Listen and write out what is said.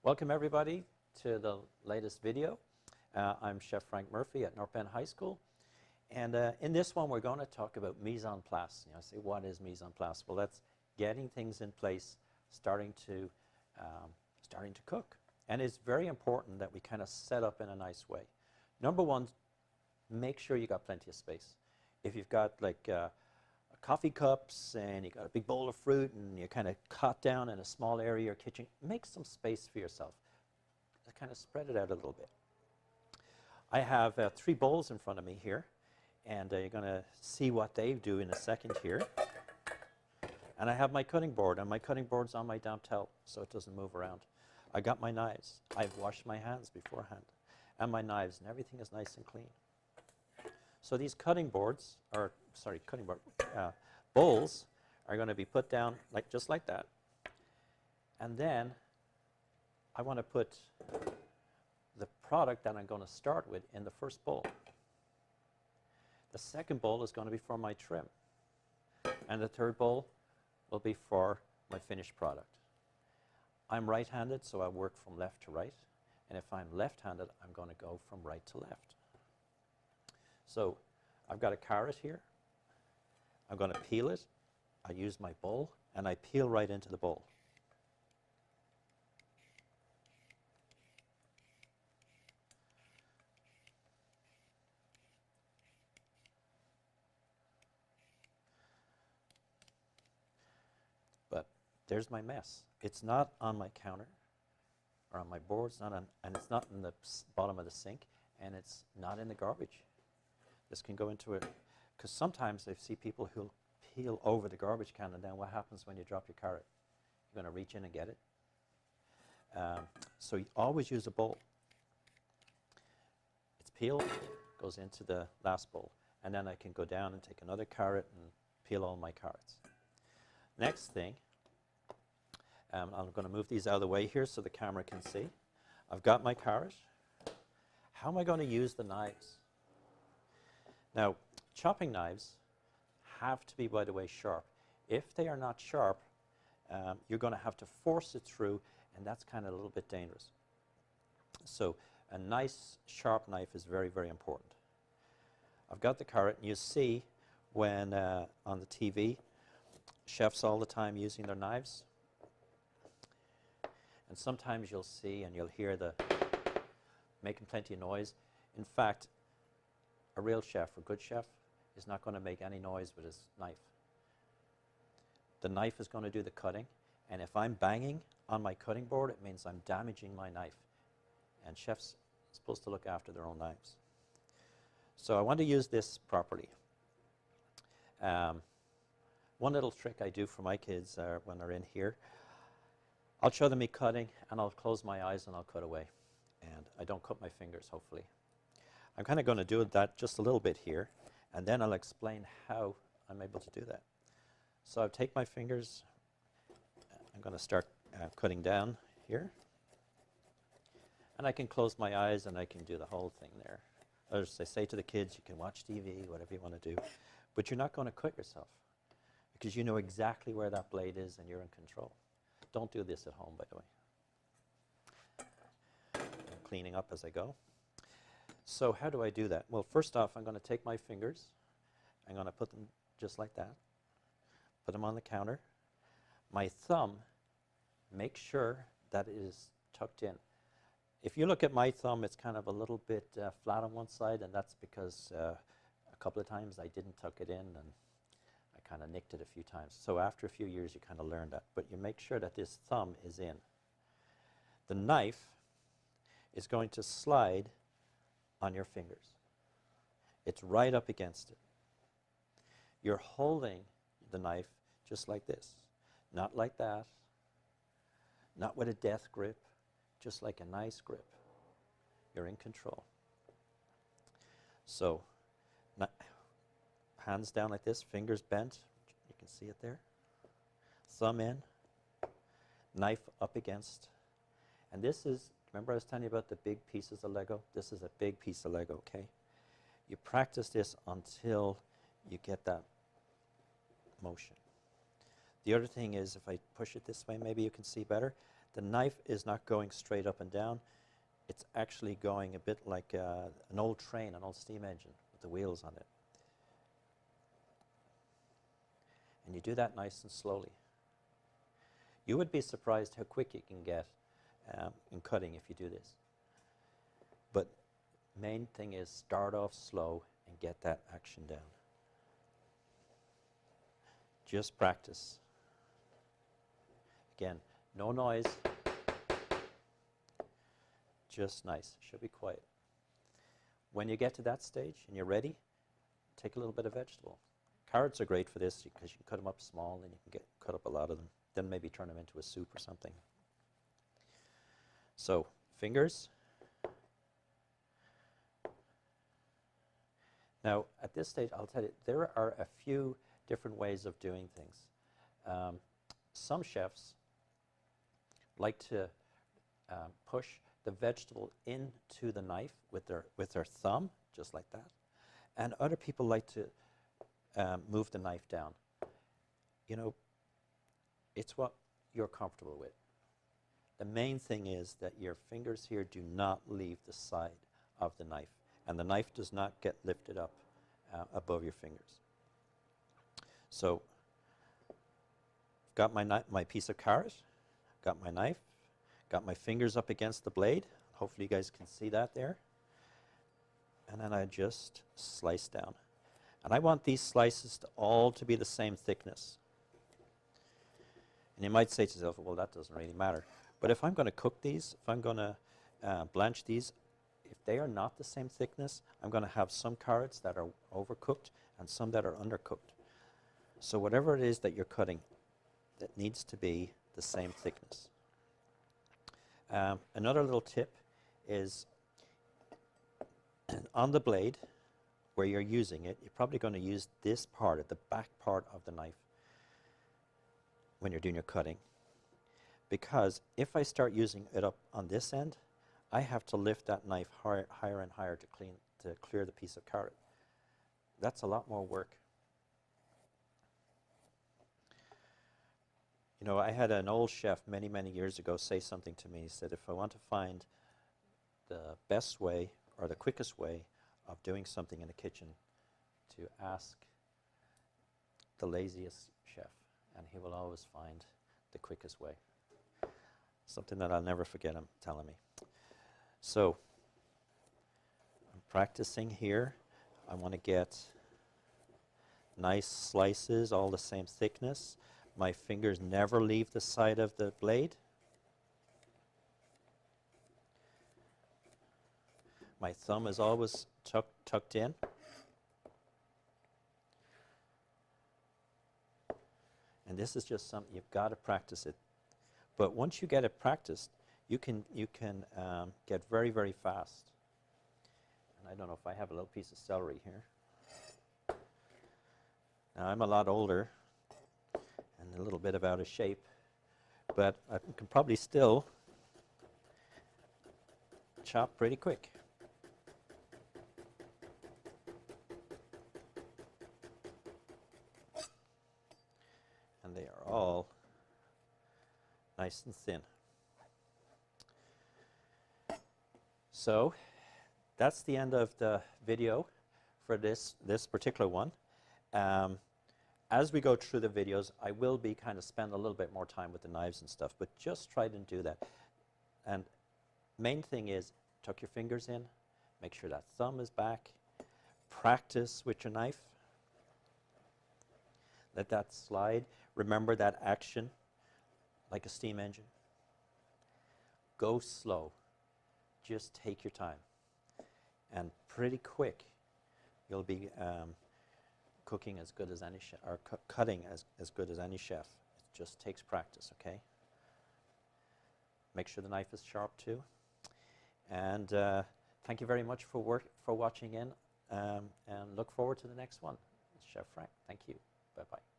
Welcome everybody to the latest video. I'm Chef Frank Murphy at North Bend High School, and in this one we're going to talk about mise en place. You know, say what is mise en place? Well, that's getting things in place, starting to cook, and it's very important that we kind of set up in a nice way. Number one, make sure you got plenty of space. If you've got like coffee cups and you got a big bowl of fruit and you kind of cut down in a small area of your kitchen, make some space for yourself. Kind of spread it out a little bit. I have 3 bowls in front of me here, and you're going to see what they do in a second here. And I have my cutting board, and my cutting board's on my damp towel so it doesn't move around. I got my knives. I've washed my hands beforehand, and my knives, and everything is nice and clean. So these bowls are going to be put down just like that. And then I want to put the product that I'm going to start with in the first bowl. The second bowl is going to be for my trim. And the third bowl will be for my finished product. I'm right-handed, so I work from left to right. And if I'm left-handed, I'm going to go from right to left. So I've got a carrot here. I'm going to peel it. I use my bowl, and I peel right into the bowl. But there's my mess. It's not on my counter or on my board. It's not on, and it's not in the bottom of the sink, and it's not in the garbage. This can go into it, because sometimes I see people who'll peel over the garbage can, and then what happens when you drop your carrot? You're going to reach in and get it. So you always use a bowl. It's peeled, goes into the last bowl, and then I can go down and take another carrot and peel all my carrots. Next thing, I'm going to move these out of the way here so the camera can see. I've got my carrot. How am I going to use the knives? Now, chopping knives have to be, by the way, sharp. If they are not sharp, you're going to have to force it through, and that's kind of a little bit dangerous. So a nice, sharp knife is very, very important. I've got the carrot, and you see when on the TV, chefs all the time using their knives. And sometimes you'll see and you'll hear the making plenty of noise. In fact, a real chef, a good chef, is not going to make any noise with his knife. The knife is going to do the cutting, and if I'm banging on my cutting board, it means I'm damaging my knife. And chefs are supposed to look after their own knives. So I want to use this properly. One little trick I do for my kids when they're in here, I'll show them me cutting, and I'll close my eyes and I'll cut away. And I don't cut my fingers, hopefully. I'm kind of going to do that just a little bit here, and then I'll explain how I'm able to do that. So I'll take my fingers. I'm going to start cutting down here. And I can close my eyes, and I can do the whole thing there. As I say to the kids, you can watch TV, whatever you want to do. But you're not going to cut yourself, because you know exactly where that blade is, and you're in control. Don't do this at home, by the way. I'm cleaning up as I go. So how do I do that? Well, first off, I'm going to take my fingers. I'm going to put them just like that. Put them on the counter. My thumb, make sure that it is tucked in. If you look at my thumb, it's kind of a little bit flat on one side, and that's because a couple of times I didn't tuck it in, and I kind of nicked it a few times. So after a few years, you kind of learn that. But you make sure that this thumb is in. The knife is going to slide on your fingers. It's right up against it. You're holding the knife just like this. Not like that. Not with a death grip. Just like a nice grip. You're in control. So, hands down like this, fingers bent. You can see it there. Thumb in. Knife up against. And this is, remember I was telling you about the big pieces of Lego? This is a big piece of Lego, okay? You practice this until you get that motion. The other thing is, if I push it this way, maybe you can see better. the knife is not going straight up and down. It's actually going a bit like an old train, an old steam engine with the wheels on it. And you do that nice and slowly. You would be surprised how quick you can get in cutting if you do this. But main thing is start off slow and get that action down. Just practice. Again, no noise. Just nice. Should be quiet. When you get to that stage and you're ready, take a little bit of vegetable. Carrots are great for this because you can cut them up small and you can cut up a lot of them. Then maybe turn them into a soup or something. So, fingers. Now, at this stage, I'll tell you, there are a few different ways of doing things. Some chefs like to push the vegetable into the knife with their thumb, just like that. And other people like to move the knife down. You know, it's what you're comfortable with. The main thing is that your fingers here do not leave the side of the knife, and the knife does not get lifted up above your fingers. So, got my piece of carrot, got my knife, got my fingers up against the blade. Hopefully you guys can see that there. And then I just slice down. And I want these slices to all to be the same thickness. And you might say to yourself, well, that doesn't really matter. But if I'm going to cook these, if I'm going to blanch these, if they are not the same thickness, I'm going to have some carrots that are overcooked and some that are undercooked. So whatever it is that you're cutting, that needs to be the same thickness. Another little tip is on the blade where you're using it, you're probably going to use this part, at the back part of the knife when you're doing your cutting. Because if I start using it up on this end, I have to lift that knife higher and higher to clear the piece of carrot. That's a lot more work. You know, I had an old chef many, many years ago say something to me. He said, if I want to find the best way or the quickest way of doing something in the kitchen, to ask the laziest chef, and he will always find the quickest way. Something that I'll never forget him telling me. So, I'm practicing here. I want to get nice slices, all the same thickness. My fingers never leave the side of the blade. My thumb is always tucked in. And this is just something you've got to practice it. But once you get it practiced, you can get very, very fast. And I don't know if I have a little piece of celery here. Now I'm a lot older and a little bit out of shape, but I can probably still chop pretty quick. And they are all nice and thin. So that's the end of the video for this particular one. As we go through the videos, I will be kind of spend a little bit more time with the knives and stuff, but just try to do that. And main thing is tuck your fingers in, make sure that thumb is back, practice with your knife, let that slide. Remember that action like a steam engine. Go slow. Just take your time. And pretty quick, you'll be cooking as good as any chef, or cutting as good as any chef. It just takes practice, okay? Make sure the knife is sharp too. And thank you very much for watching in, and look forward to the next one. Chef Frank, thank you. Bye-bye.